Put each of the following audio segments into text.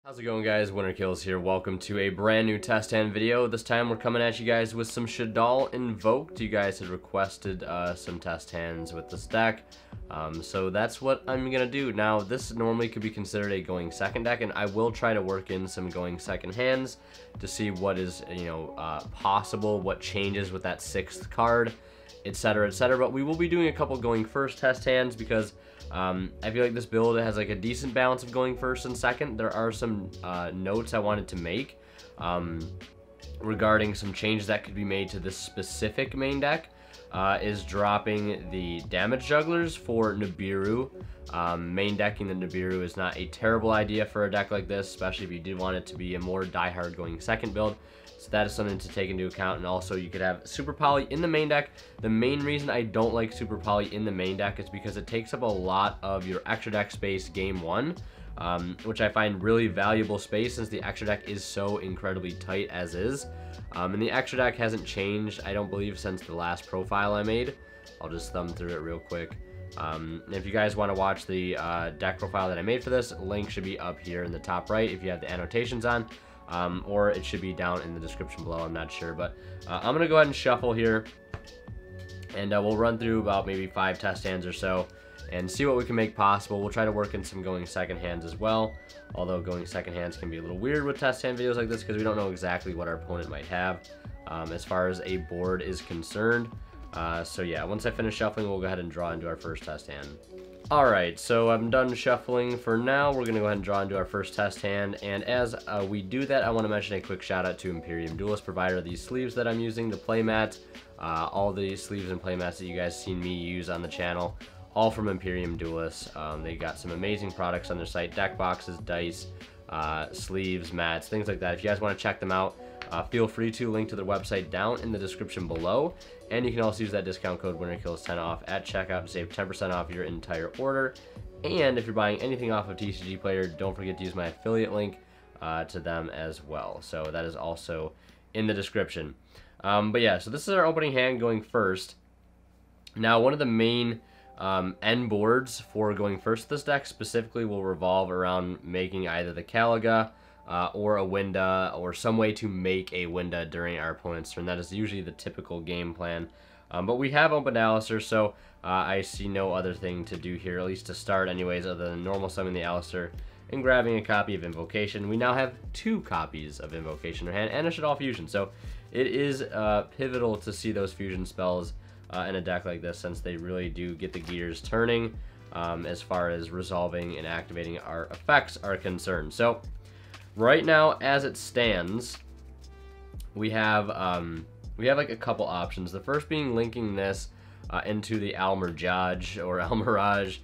How's it going, guys? Winner Kills here. Welcome to a brand new test hand video. This time we're coming at you guys with some Shaddoll Invoked. You guys had requested some test hands with this deck, so that's what I'm gonna do. Now, this normally could be considered a going second deck, and I will try to work in some going second hands to see what is possible, what changes with that sixth card, etc., etc. But we will be doing a couple going first test hands because I feel like this build has like a decent balance of going first and second. There are some notes I wanted to make regarding some changes that could be made to this specific main deck. Is dropping the damage jugglers for Nibiru. Main decking the Nibiru is not a terrible idea for a deck like this, especially if you did want it to be a more diehard going second build. So that is something to take into account. And also you could have Super Poly in the main deck. The main reason I don't like Super Poly in the main deck is because it takes up a lot of your extra deck space game one, which I find really valuable space since the extra deck is so incredibly tight as is. And the extra deck hasn't changed, I don't believe, since the last profile I made. I'll just thumb through it real quick. If you guys want to watch the deck profile that I made for this, link should be up here in the top right if you have the annotations on. Or it should be down in the description below, I'm not sure. But I'm going to go ahead and shuffle here, and we'll run through about maybe 5 test hands or so and see what we can make possible. We'll try to work in some going second hands as well, although going second hands can be a little weird with test hand videos like this because we don't know exactly what our opponent might have as far as a board is concerned. So yeah, once I finish shuffling, we'll go ahead and draw into our first test hand. Alright, so I'm done shuffling for now. We're going to go ahead and draw into our first test hand, and as we do that, I want to mention a quick shout out to Imperium Duelist, provider of these sleeves that I'm using, the playmat, all the sleeves and playmats that you guys seen me use on the channel, all from Imperium Duelist. They got some amazing products on their site, deck boxes, dice, sleeves, mats, things like that. If you guys want to check them out, feel free to. Link to their website down in the description below, and you can also use that discount code WinnerKills10 off at checkout to save 10% off your entire order. And if you're buying anything off of TCG Player, don't forget to use my affiliate link to them as well. So that is also in the description. But yeah, so this is our opening hand going first. Now, one of the main end boards for going first this deck specifically will revolve around making either the Caliga or a Winda, or some way to make a Winda during our opponent's turn. That is usually the typical game plan. But we have opened Alistair, so I see no other thing to do here, at least to start anyways, other than normal summoning the Alistair and grabbing a copy of Invocation. We now have 2 copies of Invocation in our hand and a Shaddoll Fusion, so it is pivotal to see those fusion spells in a deck like this, since they really do get the gears turning as far as resolving and activating our effects are concerned. So right now, as it stands, we have like a couple options. The first being linking this into the Almiraj or Almiraj,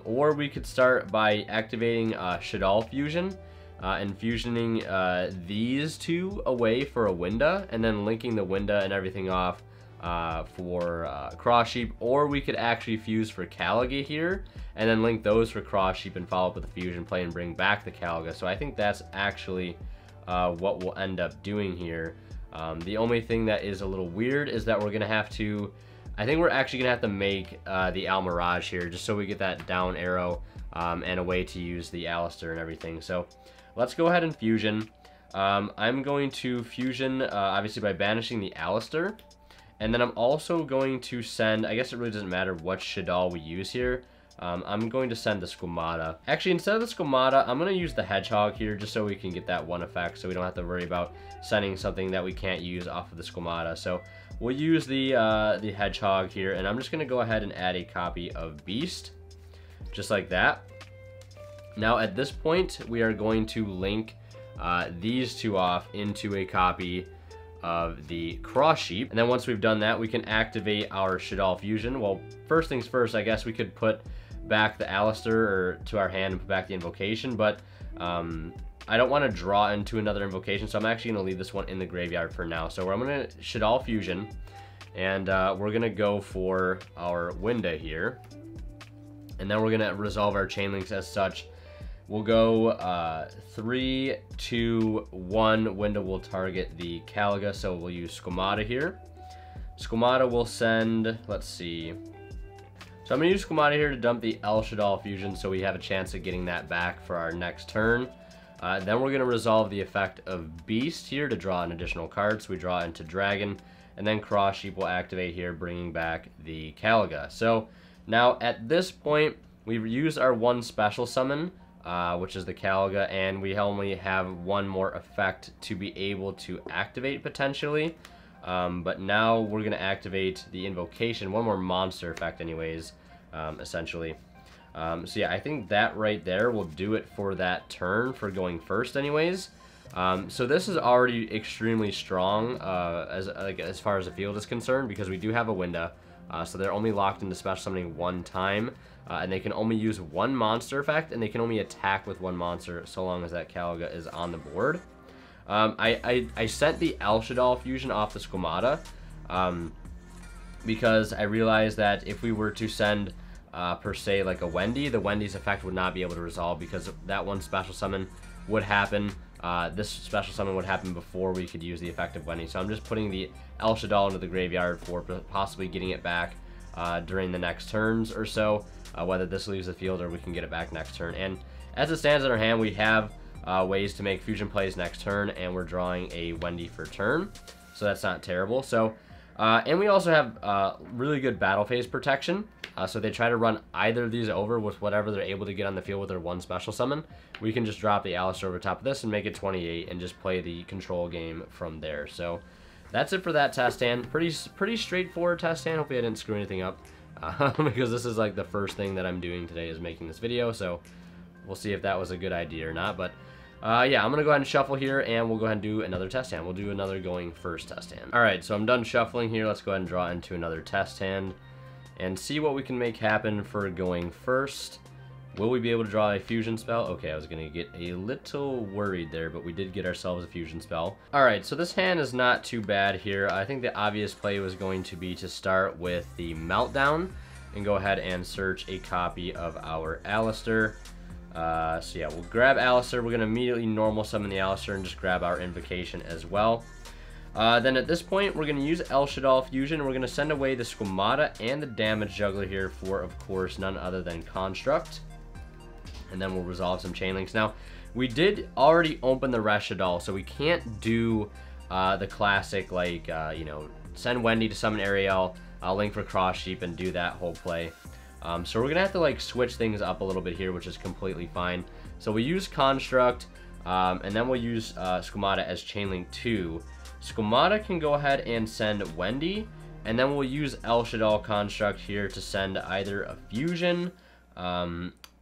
or we could start by activating Shaddoll Fusion and fusioning these 2 away for a Winda, and then linking the Winda and everything off for Cross Sheep, or we could actually fuse for Caliga here and then link those for Cross Sheep and follow up with a fusion play and bring back the Caliga. So I think that's actually what we'll end up doing here. The only thing that is a little weird is that we're gonna have to, I think we're actually gonna have to make the Almiraj here just so we get that down arrow and a way to use the Alistair and everything. So let's go ahead and fusion. I'm going to fusion obviously by banishing the Alistair. And then I'm also going to send, I guess it really doesn't matter what Shaddoll we use here. I'm going to send the Squamata. Actually, instead of the Squamata, I'm going to use the Hedgehog here just so we can get that one effect, so we don't have to worry about sending something that we can't use off of the Squamata. So we'll use the Hedgehog here, and I'm just going to go ahead and add a copy of Beast, just like that. Now, at this point, we are going to link these 2 off into a copy of the Cross Sheep, and then once we've done that, we can activate our Shaddoll Fusion. Well, first things first, I guess we could put back the Alistair to our hand and put back the Invocation, but I don't want to draw into another Invocation, so I'm actually going to leave this one in the graveyard for now. So I'm going to Shaddoll Fusion, and we're going to go for our Winda here, and then we're going to resolve our chain links as such. We'll go 3, 2, 1. Winda will target the Caliga, so we'll use Squamata here. Squamata will send, let's see. So I'm going to use Squamata here to dump the El Shaddoll Fusion so we have a chance of getting that back for our next turn. Then we're going to resolve the effect of Beast here to draw an additional card. So we draw into Dragon, and then Cross Sheep will activate here, bringing back the Caliga. So now at this point, we've used our one special summon, which is the Caliga, and we only have one more effect to be able to activate potentially. But now we're going to activate the Invocation, one more monster effect anyways, essentially. So yeah, I think that right there will do it for that turn for going first anyways. So this is already extremely strong as far as the field is concerned, because we do have a window. So they're only locked into special summoning one time, and they can only use one monster effect, and they can only attack with one monster so long as that Caliga is on the board. I sent the Shaddoll fusion off the Squamata because I realized that if we were to send per se like a Wendy, the Wendy's effect would not be able to resolve because that one special summon would happen. This special summon would happen before we could use the effect of Wendy. So I'm just putting the Shaddoll into the graveyard for possibly getting it back during the next turns or so, whether this leaves the field or we can get it back next turn. And as it stands in our hand, we have ways to make fusion plays next turn, and we're drawing a Wendy for turn, so that's not terrible. So and we also have really good battle phase protection, so they try to run either of these over with whatever they're able to get on the field with their one special summon. We can just drop the Alistair over top of this and make it 28 and just play the control game from there. So that's it for that test hand. Pretty straightforward test hand. Hopefully I didn't screw anything up because this is like the first thing that I'm doing today is making this video, so we'll see if that was a good idea or not. But yeah, I'm going to go ahead and shuffle here, and we'll go ahead and do another test hand. We'll do another going first test hand. Alright, so I'm done shuffling here. Let's go ahead and draw into another test hand and see what we can make happen for going first. Will we be able to draw a fusion spell? Okay, I was going to get a little worried there, but we did get ourselves a fusion spell. Alright, so this hand is not too bad here. I think the obvious play was going to be to start with the Meltdown and go ahead and search a copy of our Alistair. So yeah, we'll grab Alistair. We're going to immediately normal summon the Alistair and just grab our Invocation as well. Then at this point, we're going to use Shaddoll Fusion, and we're going to send away the Squamata and the Damage Juggler here for, of course, none other than Construct. And then we'll resolve some Chain Links. Now, we did already open the Shaddoll, so we can't do the classic, like, you know, send Wendy to summon Ariel, link for Cross Sheep, and do that whole play. So we're going to have to like switch things up a little bit here, which is completely fine. So we use Construct, and then we'll use Squamata as Chainlink 2. Squamata can go ahead and send Wendy, and then we'll use Shaddoll Construct here to send either a Fusion,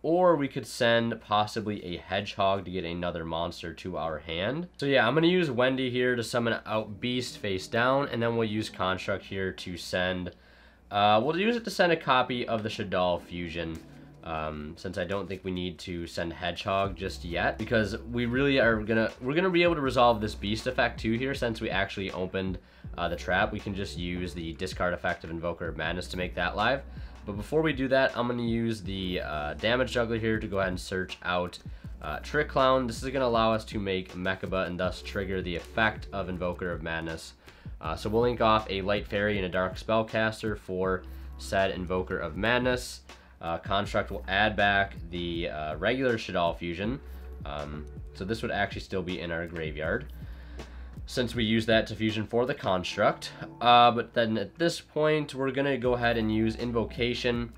or we could send possibly a Hedgehog to get another monster to our hand. So yeah, I'm going to use Wendy here to summon out Beast face down, and then we'll use Construct here to send... we'll use it to send a copy of the Shaddoll Fusion, since I don't think we need to send Hedgehog just yet, because we really are we're gonna be able to resolve this Beast effect too here, since we actually opened the trap. We can just use the discard effect of Invoker of Madness to make that live. But before we do that, I'm gonna use the Damage Juggler here to go ahead and search out Trick Clown. This is gonna allow us to make Mechaba and thus trigger the effect of Invoker of Madness. So we'll link off a Light Fairy and a Dark Spellcaster for said Invoker of Madness. Construct will add back the regular Shaddoll Fusion. So this would actually still be in our graveyard, since we use that to fusion for the Construct. But then at this point, we're going to go ahead and use Invocation,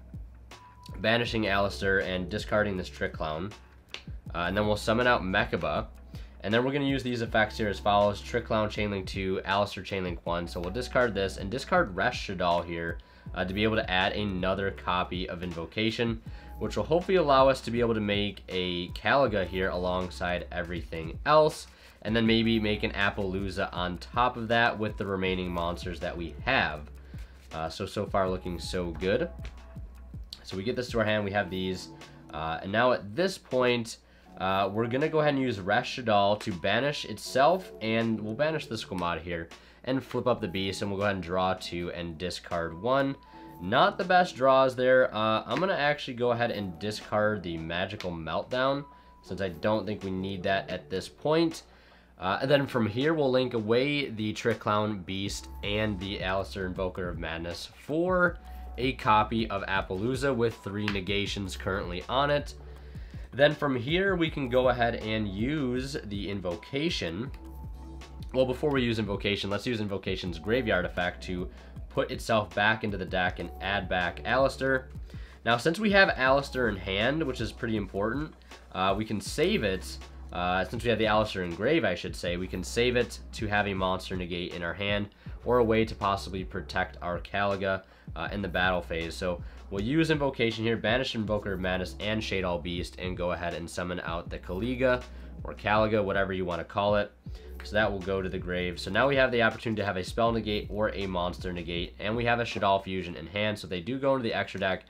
banishing Alistair and discarding this Trick Clown. And then we'll summon out Mechaba. And then we're going to use these effects here as follows: Trick Clown, Chainlink 2, Alistair, Chainlink 1. So we'll discard this and discard Rest Shaddoll here to be able to add another copy of Invocation, which will hopefully allow us to be able to make a Caliga here alongside everything else, and then maybe make an Appaloosa on top of that with the remaining monsters that we have. So far looking so good. So we get this to our hand, we have these, and now at this point, we're going to go ahead and use Rest Shaddoll to banish itself, and we'll banish the Squamata here, and flip up the Beast, and we'll go ahead and draw 2 and discard 1. Not the best draws there. I'm going to actually go ahead and discard the Magical Meltdown, since I don't think we need that at this point. And then from here, we'll link away the Trick Clown, Beast, and the Alistair Invoker of Madness for a copy of Appaloosa with 3 negations currently on it. Then from here, we can go ahead and use the Invocation. Well, before we use Invocation, let's use Invocation's Graveyard effect to put itself back into the deck and add back Alistair. Now, since we have Alistair in hand, which is pretty important, we can save it. Since we have the Alistair in grave, I should say, we can save it to have a monster negate in our hand, or a way to possibly protect our Caliga in the battle phase. So we'll use Invocation here, banish Invoker of Madness and Shaddoll Beast, and go ahead and summon out the Caliga, or Caliga, whatever you want to call it. So that will go to the grave. So now we have the opportunity to have a spell negate or a monster negate, and we have a Shaddoll Fusion in hand. So if they do go into the extra deck,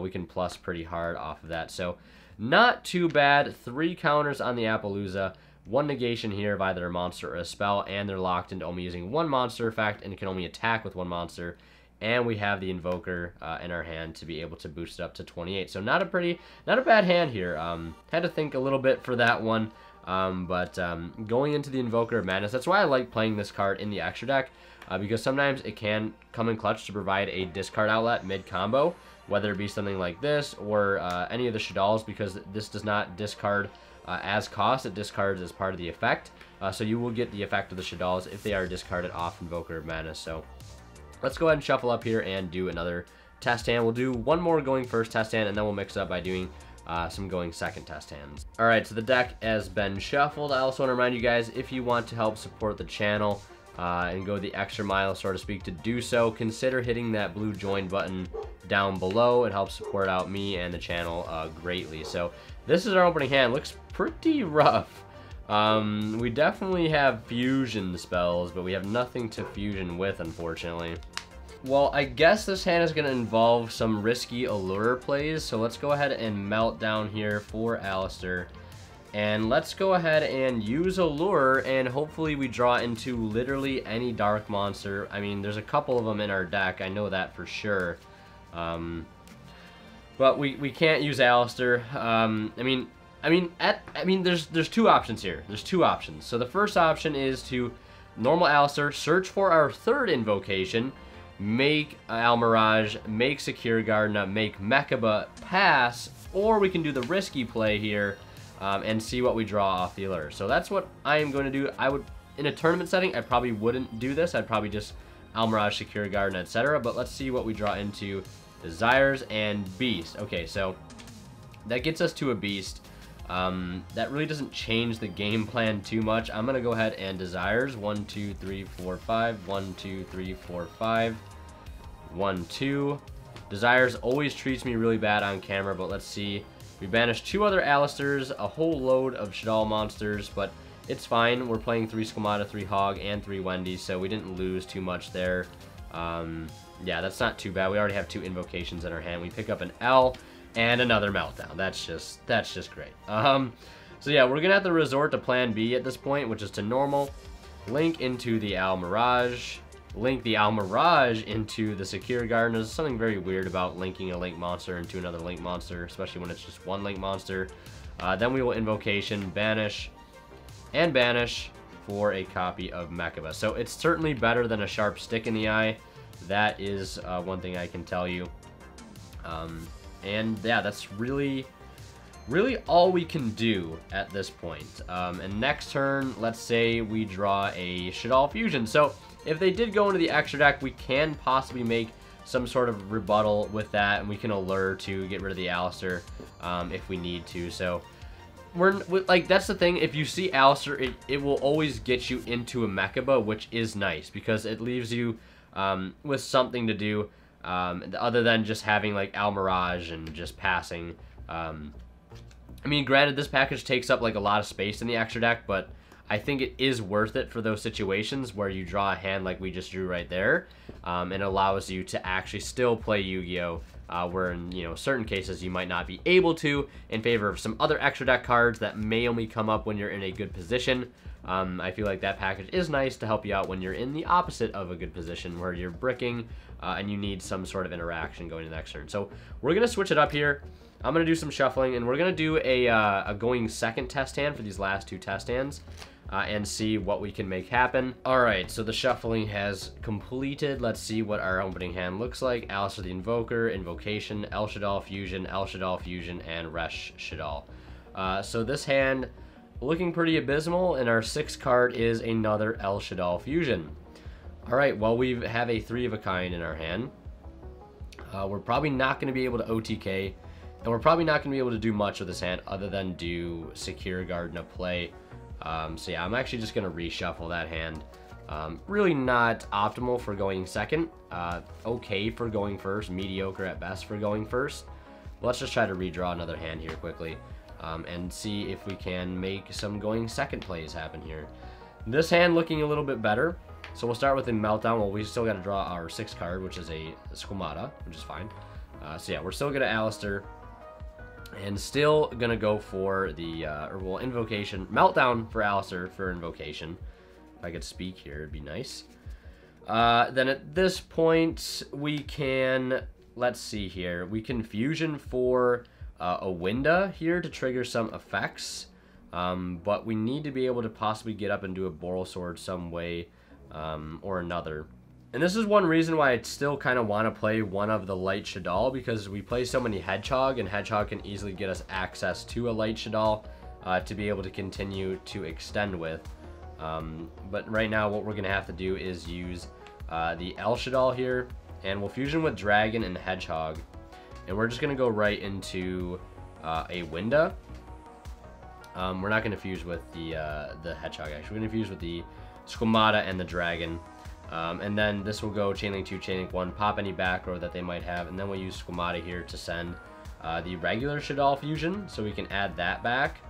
we can plus pretty hard off of that. So not too bad. 3 counters on the Appaloosa, 1 negation here of either a monster or a spell, and they're locked into only using 1 monster effect and can only attack with 1 monster. And we have the Invoker in our hand to be able to boost it up to 28. So not a bad hand here. Had to think a little bit for that one. But going into the Invoker of Madness, that's why I like playing this card in the extra deck, because sometimes it can come in clutch to provide a discard outlet mid-combo, whether it be something like this or any of the Shaddolls, because this does not discard as cost, it discards as part of the effect. So you will get the effect of the Shaddolls if they are discarded off Invoker of Madness. So let's go ahead and shuffle up here and do another test hand. We'll do one more going first test hand, and then we'll mix up by doing some going second test hands. Alright, so the deck has been shuffled. I also want to remind you guys, if you want to help support the channel and go the extra mile, so to speak, to do so, consider hitting that blue join button down below. It helps support out me and the channel greatly. So this is our opening hand. Looks pretty rough. We definitely have fusion spells, but we have nothing to fusion with, unfortunately. Well, I guess this hand is going to involve some risky Allure plays, so let's go ahead and melt down here for Alistair. And let's go ahead and use Allure, and hopefully we draw into literally any dark monster. I mean, there's a couple of them in our deck, I know that for sure. But we can't use Alistair. There's 2 options here. There's 2 options. So the first option is to normal Alistair, search for our 3rd invocation, make Almirage, make Secure Garden, make Mechaba pass, or we can do the risky play here and see what we draw off the Allure. So that's what I am going to do. I would, in a tournament setting, I probably wouldn't do this. I'd probably just Almirage, Secure Garden, etc. But let's see what we draw into Desires and Beast. Okay, so that gets us to a Beast. That really doesn't change the game plan too much. I'm gonna go ahead and Desires 1 2 3 4 5 1 2 3 4 5 1 2. Desires always treats me really bad on camera, but let's see. We banished 2 other Alistairs, a whole load of Shaddoll monsters, but it's fine. We're playing 3 Squamata, 3 Hog, and 3 Wendy, so we didn't lose too much there. Yeah, that's not too bad. We already have 2 invocations in our hand. We pick up an L and another Meltdown. That's just great. So yeah, we're gonna have to resort to plan B at this point, which is to normal, link into the Almirage, link the Almirage into the Secure Garden. There's something very weird about linking a link monster into another link monster, especially when it's just 1 link monster. Then we will invocation, banish, and banish for a copy of Mechaba. So it's certainly better than a sharp stick in the eye. That is one thing I can tell you. And yeah, that's really all we can do at this point. And next turn, let's say we draw a Shaddoll Fusion. So if they did go into the extra deck, we can possibly make some sort of rebuttal with that, and we can Allure to get rid of the Alistair if we need to. So that's the thing. If you see Alistair, it will always get you into a Mechaba, which is nice because it leaves you with something to do other than just having like Almirage and just passing. I mean, granted, this package takes up like a lot of space in the extra deck, but I think it is worth it for those situations where you draw a hand like we just drew right there, and allows you to actually still play Yu-Gi-Oh! Where in certain cases you might not be able to, in favor of some other extra deck cards that may only come up when you're in a good position. I feel like that package is nice to help you out when you're in the opposite of a good position, where you're bricking and you need some sort of interaction going to the next turn. So we're going to switch it up here. I'm going to do some shuffling, and we're going to do a going second test hand for these last 2 test hands and see what we can make happen. Alright, so the shuffling has completed. Let's see what our opening hand looks like. Alistair the Invoker, Invocation, El Shaddoll Fusion, and Resh Shaddoll. So this hand looking pretty abysmal, and our 6th card is another El Shaddoll Fusion. Alright, well, we have a 3 of a kind in our hand. We're probably not going to be able to OTK, and we're probably not going to be able to do much with this hand other than do Secure Guard in a play. So yeah, I'm actually just going to reshuffle that hand. Really not optimal for going second. Okay for going first, mediocre at best for going first. But let's just try to redraw another hand here quickly, and see if we can make some going second plays happen here. This hand looking a little bit better. So we'll start with a Meltdown. Well, we still got to draw our 6th card, which is a Squamata, which is fine. So yeah, we're still going to Alistair, and still going to go for the, Invocation. Meltdown for Alistair for Invocation. If I could speak here, it'd be nice. Then at this point, we can, let's see here, we can Fusion for a Winda here to trigger some effects. But we need to be able to possibly get up and do a Boral Sword some way or another. And this is one reason why I still kind of want to play one of the Light Shaddoll, because we play so many Hedgehog, and Hedgehog can easily get us access to a Light Shaddoll to be able to continue to extend with. But right now what we're going to have to do is use the El Shaddoll here, and we'll Fusion with Dragon and Hedgehog. And we're just going to go right into a Winda. We're not going to fuse with the Hedgehog, actually. We're going to fuse with the Squamata and the Dragon. And then this will go Chainlink 2, Chainlink 1, pop any back row that they might have, and then we'll use Squamata here to send the regular Shaddoll Fusion, so we can add that back.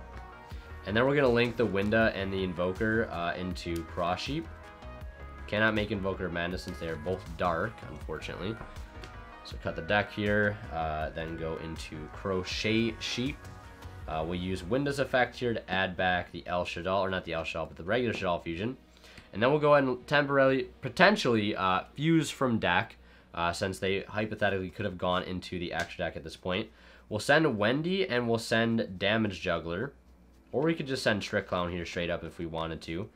And then we're going to link the Winda and the Invoker into Cross Sheep. Cannot make Invoker of Madness since they are both dark, unfortunately. So cut the deck here, then go into Crochet Sheep. We'll use Winda's effect here to add back the El Shaddoll, or not the El Shaddoll, but the regular Shaddoll Fusion. And then we'll go ahead and temporarily, potentially, fuse from deck, since they hypothetically could have gone into the extra deck at this point. We'll send Wendy, and we'll send Damage Juggler. Or we could just send Trick Clown here straight up if we wanted to.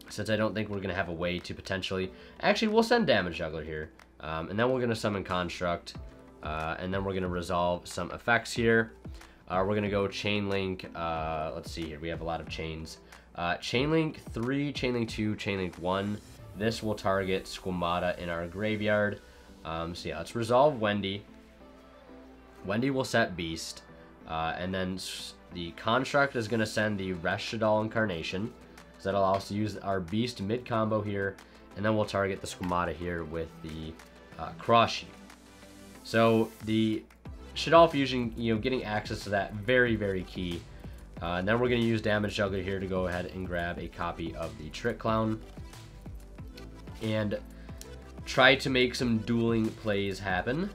Since I don't think we're going to have a way to potentially... Actually, we'll send Damage Juggler here. And then we're going to summon Construct. And then we're going to resolve some effects here. We're going to go Chainlink... let's see here. We have a lot of chains. Chainlink 3, Chainlink 2, Chainlink 1. This will target Squamata in our graveyard. So yeah, let's resolve Wendy. Wendy will set Beast. And then the Construct is going to send the Rest Shaddoll Incarnation. So that'll allow us to use our Beast mid-combo here. And then we'll target the Squamata here with the Cross Sheep. So the Shaddoll Fusion, getting access to that, very, very key. And then we're going to use Damage Juggler here to go ahead and grab a copy of the Trick Clown. And try to make some dueling plays happen.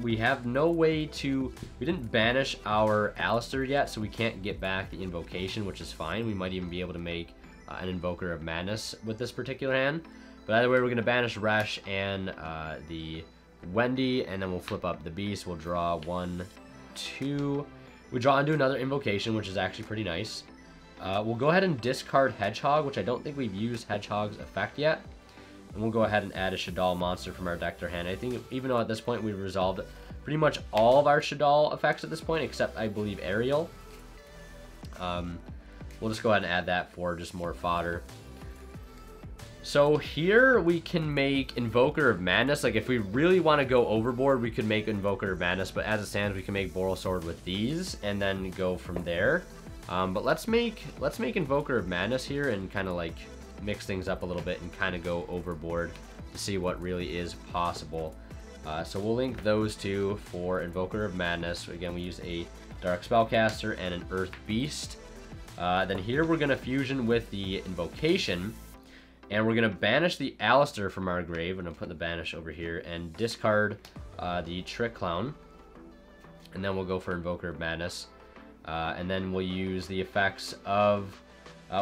We have no way to... We didn't banish our Alistair yet, so we can't get back the Invocation, which is fine. We might even be able to make an Invoker of Madness with this particular hand. But either way, we're going to banish Resh and the Wendy, and then we'll flip up the Beast. We'll draw 1, 2... We draw into another Invocation, which is actually pretty nice. We'll go ahead and discard Hedgehog, which I don't think we've used Hedgehog's effect yet. And we'll go ahead and add a Shaddoll monster from our deck to our hand. I think even though at this point we've resolved pretty much all of our Shaddoll effects at this point, except I believe Ariel. We'll just go ahead and add that for just more fodder. So here we can make Invoker of Madness. Like if we really want to go overboard, we could make Invoker of Madness, but as it stands, we can make Boral Sword with these and then go from there. But let's make Invoker of Madness here and kind of like mix things up a little bit and kind of go overboard to see what really is possible. So we'll link those two for Invoker of Madness. Again, we use a Dark Spellcaster and an Earth Beast. Then here we're going to Fusion with the Invocation. And we're going to banish the Alistair from our grave. I'm going to put the banish over here and discard the Trick Clown. And then we'll go for Invoker of Madness. And then we'll use the effects of...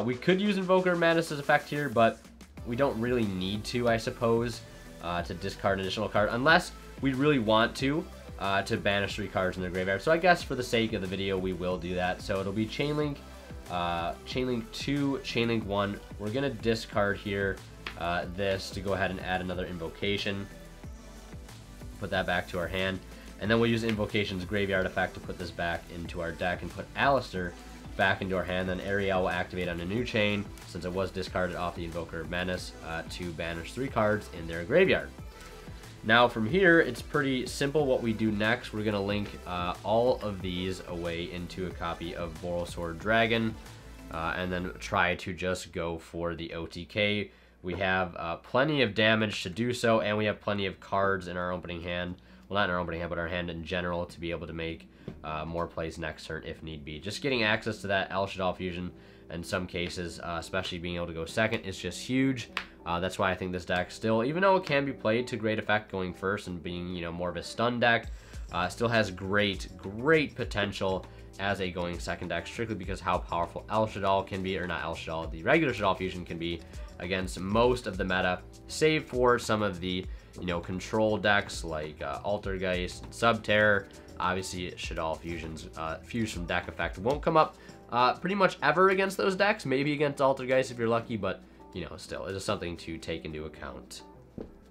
we could use Invoker of Madness as effect here, but we don't really need to, I suppose, to discard an additional card. Unless we really want to banish 3 cards in the graveyard. So I guess for the sake of the video, we will do that. So it'll be Chainlink. Chainlink 2, Chainlink 1. We're going to discard here this to go ahead and add another Invocation. Put that back to our hand. And then we'll use Invocation's Graveyard effect to put this back into our deck and put Alistair back into our hand. Then Ariel will activate on a new chain, since it was discarded off the Invoker of Madness, to banish 3 cards in their graveyard. Now from here, it's pretty simple what we do next. We're going to link all of these away into a copy of Borrelsword Dragon, and then try to just go for the OTK. We have plenty of damage to do so, and we have plenty of cards in our opening hand. Well, not in our opening hand, but our hand in general, to be able to make more plays next turn if need be. Just getting access to that El Shaddoll Fusion in some cases, especially being able to go second, is just huge. That's why I think this deck still, even though it can be played to great effect going first and being, you know, more of a stun deck, still has great potential as a going second deck, strictly because how powerful El Shaddoll can be, or not El Shaddoll, the regular Shaddoll Fusion can be against most of the meta, save for some of the, you know, control decks like Altergeist and Subterror. Obviously, Shaddoll Fusion's Fuse from deck effect won't come up pretty much ever against those decks. Maybe against Altergeist if you're lucky, but, you know, still, it is something to take into account.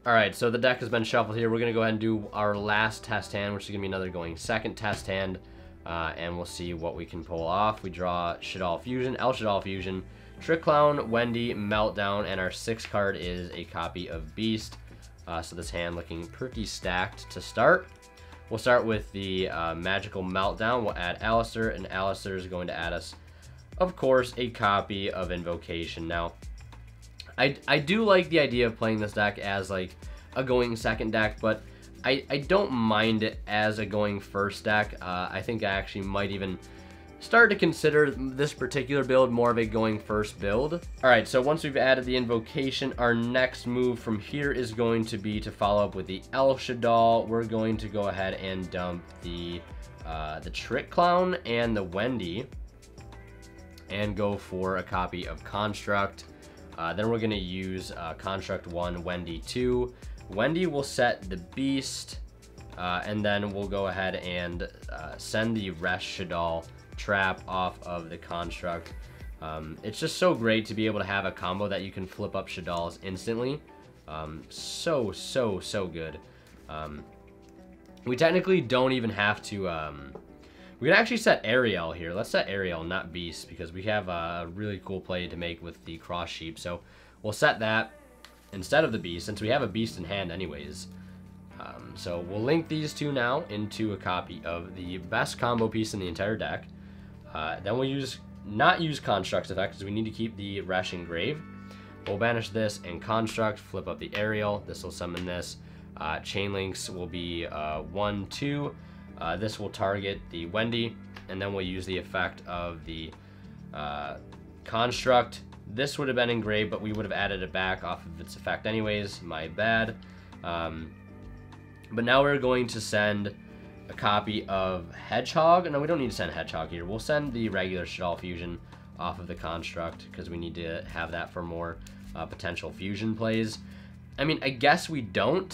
Alright, so the deck has been shuffled here. We're going to go ahead and do our last test hand, which is going to be another going second test hand. And we'll see what we can pull off. We draw Shaddoll Fusion, El Shaddoll Fusion, Trick Clown, Wendy, Meltdown, and our 6th card is a copy of Beast. So this hand looking pretty stacked to start. We'll start with the Magical Meltdown. We'll add Alistair, and Alistair is going to add us, of course, a copy of Invocation. Now, I do like the idea of playing this deck as like a going second deck, but I don't mind it as a going first deck. I think I actually might even start to consider this particular build more of a going first build. Alright, so once we've added the Invocation, our next move from here is going to be to follow up with the El Shaddoll. We're going to go ahead and dump the Trick Clown and the Wendy and go for a copy of Construct. Then we're going to use Construct 1, Wendy 2. Wendy will set the Beast, and then we'll go ahead and send the Rest Shaddoll trap off of the Construct. It's just so great to be able to have a combo that you can flip up Shaddolls instantly. So good. We technically don't even have to... we can actually set Ariel here. Let's set Ariel, not Beast, because we have a really cool play to make with the Cross Sheep. So we'll set that instead of the Beast, since we have a Beast in hand anyways. So we'll link these two now into a copy of the best combo piece in the entire deck. Then we'll not use Construct's effect, because we need to keep the Resh engraved. We'll banish this and Construct, flip up the Ariel. This will summon this. Chain links will be 1, 2. This will target the Wendy, and then we'll use the effect of the Construct. This would have been engraved, but we would have added it back off of its effect anyways. My bad. But now we're going to send a copy of Hedgehog. No, we don't need to send Hedgehog here. We'll send the regular Shaddoll Fusion off of the Construct, because we need to have that for more potential fusion plays. I mean, I guess we don't,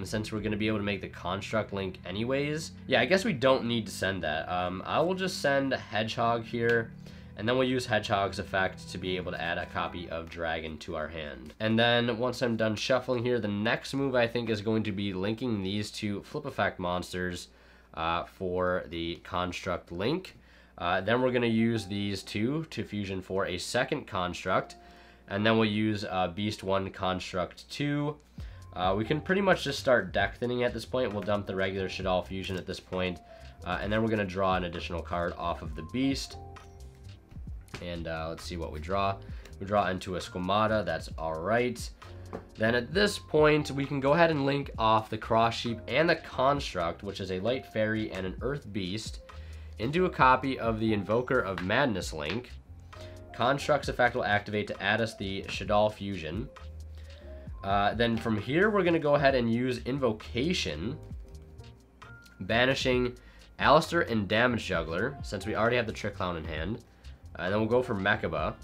since we're going to be able to make the Construct link anyways. Yeah, I guess we don't need to send that. I will just send Hedgehog here, and then we'll use Hedgehog's effect to be able to add a copy of Dragon to our hand. And then once I'm done shuffling here, the next move I think is going to be linking these two flip effect monsters for the Construct link. Then we're going to use these two to fusion for a second Construct. And then we'll use Beast 1, Construct 2. We can pretty much just start deck thinning at this point. We'll dump the regular Shaddoll Fusion at this point. And then we're going to draw an additional card off of the Beast. And let's see what we draw. We draw into a Squamata. That's alright. Then at this point, we can go ahead and link off the Cross Sheep and the Construct, which is a Light Fairy and an Earth Beast, into a copy of the Invoker of Madness link. Construct's effect will activate to add us the Shaddoll Fusion. Then from here, we're going to go ahead and use Invocation, banishing Alistair and Damage Juggler, since we already have the Trick Clown in hand. And then we'll go for Mechaba.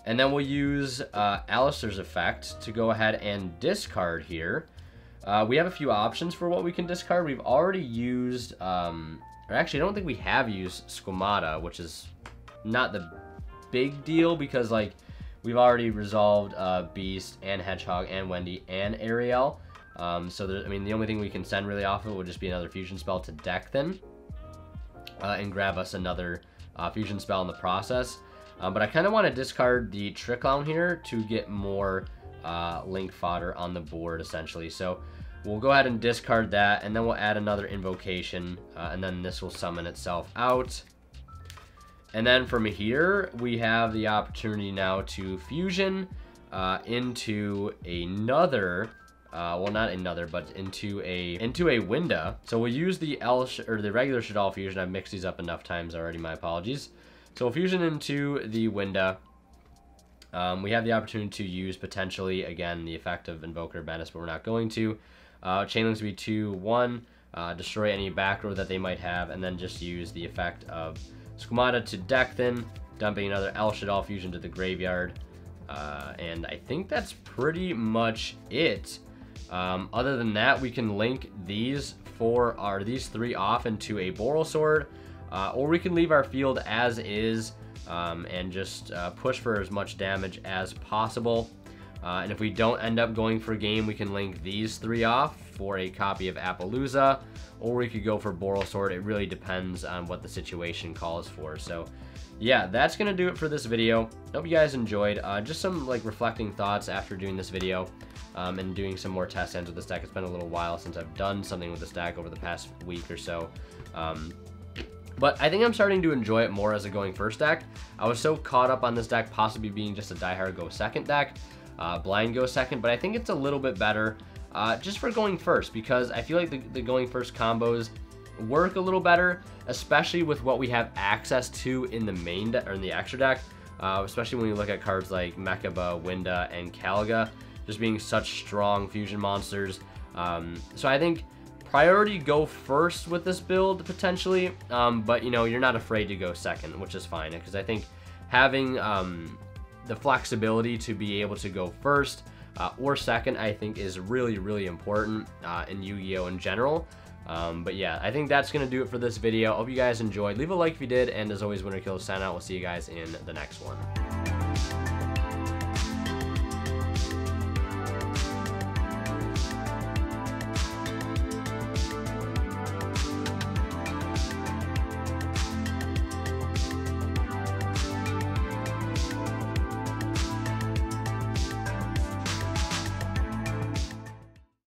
And then we'll use Alistair's effect to go ahead and discard here. We have a few options for what we can discard. We've already used, or actually I don't think we have used Squamata, which is not the big deal, because like we've already resolved Beast and Hedgehog and Wendy and Ariel. I mean, the only thing we can send really off of it would just be another fusion spell to deck Thin, and grab us another fusion spell in the process. But I kind of want to discard the Trick Clown here to get more link fodder on the board, essentially. So we'll go ahead and discard that, and then we'll add another invocation, and then this will summon itself out. And then from here, we have the opportunity now to fusion into another, well, not another, but into a Winda. So we'll use the the regular Shaddoll fusion. I've mixed these up enough times already, my apologies. So we'll fusion into the Winda. We have the opportunity to use potentially, again, the effect of Invoker Menace, but we're not going to. Chainlinks will be 2/1, destroy any back row that they might have, and then just use the effect of Squamata to deck Thin, dumping another Shaddoll fusion to the graveyard. And I think that's pretty much it. Other than that, we can link these three off into a Boral Sword, or we can leave our field as is and just push for as much damage as possible. And if we don't end up going for game, we can link these three off for a copy of Appaloosa, or we could go for Boral Sword. It really depends on what the situation calls for. So yeah, that's gonna do it for this video. Hope you guys enjoyed. Just some like reflecting thoughts after doing this video, and doing some more test ends with this deck. It's been a little while since I've done something with this deck over the past week or so. But I think I'm starting to enjoy it more as a going first deck. I was so caught up on this deck possibly being just a diehard go second deck, blind go second, but I think it's a little bit better just for going first, because I feel like the going first combos work a little better, especially with what we have access to in the main deck or in the extra deck, especially when you look at cards like Mechaba, Winda, and Kalaga just being such strong fusion monsters. So I think priority go first with this build potentially, but you know, you're not afraid to go second, which is fine, because I think having the flexibility to be able to go first or second, I think is really, really important in Yu-Gi-Oh! In general. But yeah, I think that's going to do it for this video. Hope you guys enjoyed. Leave a like if you did, and as always, winner kills sign out. We'll see you guys in the next one.